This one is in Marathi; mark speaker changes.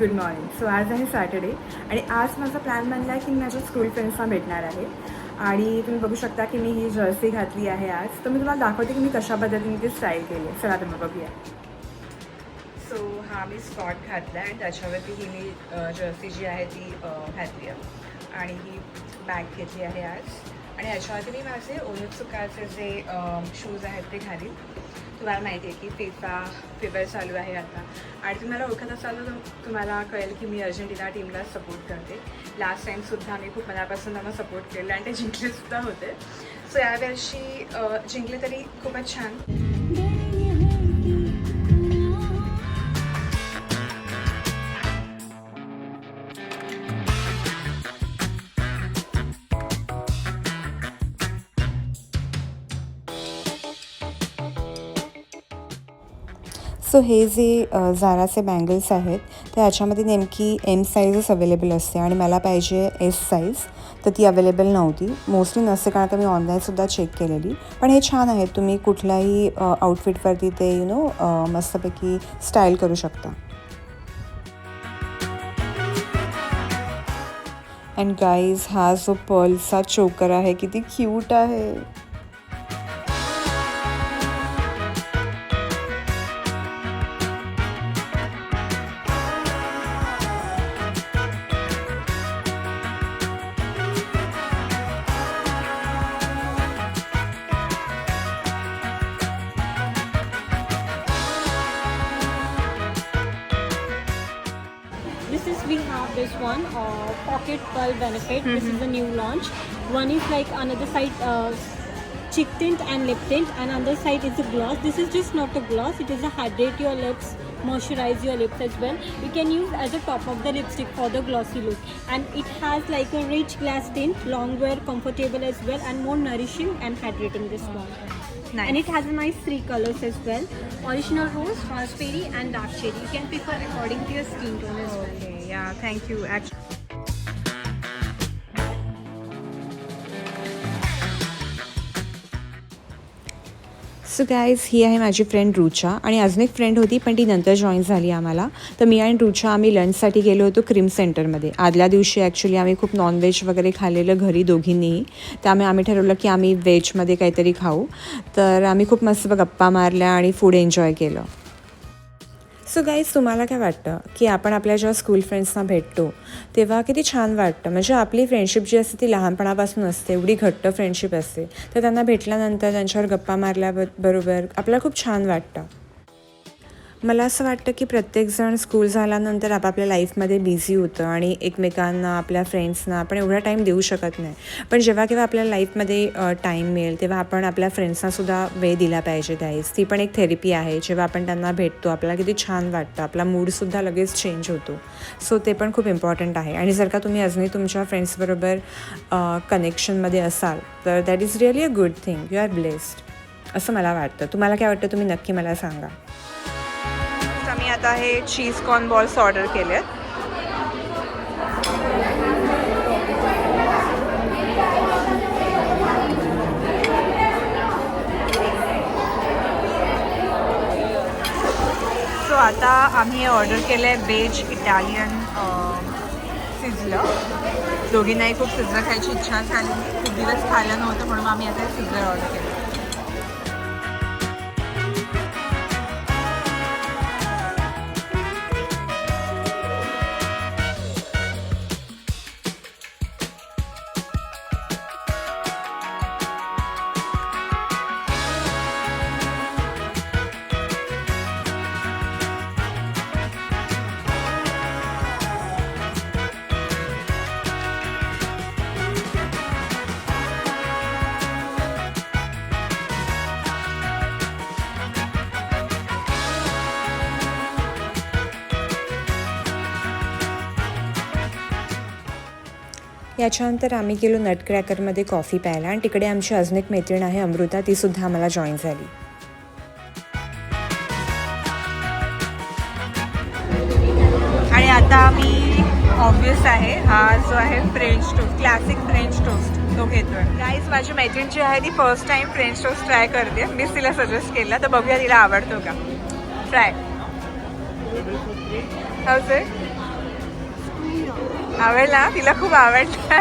Speaker 1: Good morning. सो आज आहे सॅटर्डे आणि आज माझा प्लॅन बनला आहे की मी माझ्या स्कूल फ्रेंड्सना भेटणार आहे आणि तुम्ही बघू शकता की मी ही जर्सी घातली आहे आज. तर मी तुम्हाला दाखवते की मी कशा पद्धतीने ती स्टाईल केली आहे. चला तुम्ही बघूया. सो हा मी स्कॉट घातला आहे आणि त्याच्यावरती ही मी जर्सी जी आहे ती घातली आहे आणि ही बॅग घेतली आहे आज. आणि याच्यावरती मी माझे ओनित्सुकाचे जे शूज आहेत ते घालीन. तुम्हाला माहिती आहे की फिफा चालू आहे आता आणि तुम्हाला ओळखत असाल तर तुम्हाला कळेल की मी अर्जेंटिना टीमला सपोर्ट करते. लास्ट टाईमसुद्धा मी खूप मनापासून त्यांना सपोर्ट केलं आणि ते जिंकलेसुद्धा होते. सो यावर्षी जिंकले तरी खूपच छान.
Speaker 2: सो हे जे झाराचे बँगल्स आहेत तर ह्याच्यामध्ये नेमकी एम साईजच अवेलेबल असते आणि मला पाहिजे एस साईज, तर ती अवेलेबल नव्हती. मोस्टली नसते कारण का मी ऑनलाईनसुद्धा चेक केलेली. पण हे छान आहे, तुम्ही कुठल्याही आउटफिटवरती ते मस्तपैकी स्टाईल करू शकता. अँड गाईज हा जो पर्लचा चोकर आहे किती क्यूट आहे.
Speaker 3: We have this one pocket pearl benefit. This is a new launch. One is like another side cheek tint and lip tint, and another side is a gloss. This is just not a gloss, it is a hydrate your lips, moisturize your lips as well. You can use as a top of the lipstick for the glossy look, and it has like a rich glass tint, long wear, comfortable as well, and more nourishing and hydrating this one. Nice. And it has a nice 3 colors as well: original rose, raspberry, and dark cherry. You can prefer according to your skin tone as well.
Speaker 1: Okay, yeah, thank you.
Speaker 2: So guys ही आहे माझी फ्रेंड रुचा आणि अजून एक फ्रेंड होती पण ती नंतर जॉईन झाली आम्हाला. तर मी आणि रुचा आम्ही लंचसाठी गेलो होतो क्रीम सेंटरमध्ये. आदल्या दिवशी ॲक्च्युली आम्ही खूप नॉनव्हेज वगैरे खाल्लेलं घरी दोघींनीही, त्यामुळे आम्ही ठरवलं की आम्ही व्हेजमध्ये काहीतरी खाऊ. तर आम्ही खूप मस्त गप्पा मारल्या आणि फूड एन्जॉय केलं. सो गाईज तुम्हाला काय वाटतं की आपण आपल्या जेव्हा स्कूल फ्रेंड्सना भेटतो तेव्हा किती छान वाटतं. म्हणजे आपली फ्रेंडशिप जी असते ती लहानपणापासून असते, एवढी घट्ट फ्रेंडशिप असते. तर त्यांना भेटल्यानंतर त्यांच्यावर गप्पा मारल्याबरोबर आपल्याला खूप छान वाटतं. मला असं वाटतं की प्रत्येकजण स्कूल झाल्यानंतर आपापल्या लाईफमध्ये बिझी होतं आणि एकमेकांना आपल्या फ्रेंड्सना आपण एवढा टाईम देऊ शकत नाही. पण जेव्हा केव्हा आपल्या लाईफमध्ये टाईम मिळेल तेव्हा आपण आपल्या फ्रेंड्सनासुद्धा वेळ दिला पाहिजे गाईज. ती पण एक थेरपी आहे. जेव्हा आपण त्यांना भेटतो आपल्याला किती छान वाटतं, आपला मूडसुद्धा लगेच चेंज होतो. सो ते पण खूप इम्पॉर्टंट आहे. आणि जर का तुम्ही अजूनही तुमच्या फ्रेंड्सबरोबर कनेक्शनमध्ये असाल तर that is really a good thing. You are blessed असं मला वाटतं. तुम्हाला काय वाटतं तुम्ही नक्की मला सांगा.
Speaker 1: मी आता हे चीज कॉर्न बॉल्स ऑर्डर केलेत. सो आता आम्ही हे ऑर्डर केलं आहे व्हेज इटालियन सिझलर. दोघींनाही खूप सिझलर खायची इच्छा झाली, खूप दिवस खायला नव्हतं म्हणून आम्ही आता सिझलर ऑर्डर केलं.
Speaker 2: याच्यानंतर आम्ही गेलो नटक्रॅकरमध्ये कॉफी प्यायला आणि तिकडे आमची अजून एक मैत्रीण आहे अमृता, तीसुद्धा आम्हाला जॉईन झाली.
Speaker 1: आणि आता मी ऑब्वियस आहे हा जो आहे French toast, classic French toast तो घेतोय. गाईज माझी मैत्रीण जी आहे ती first time French toast try करते. मीच तिला सजेस्ट केला, तर बघूया तिला आवडतो का. ट्राय. House it? आवडला तिला खूप आवडला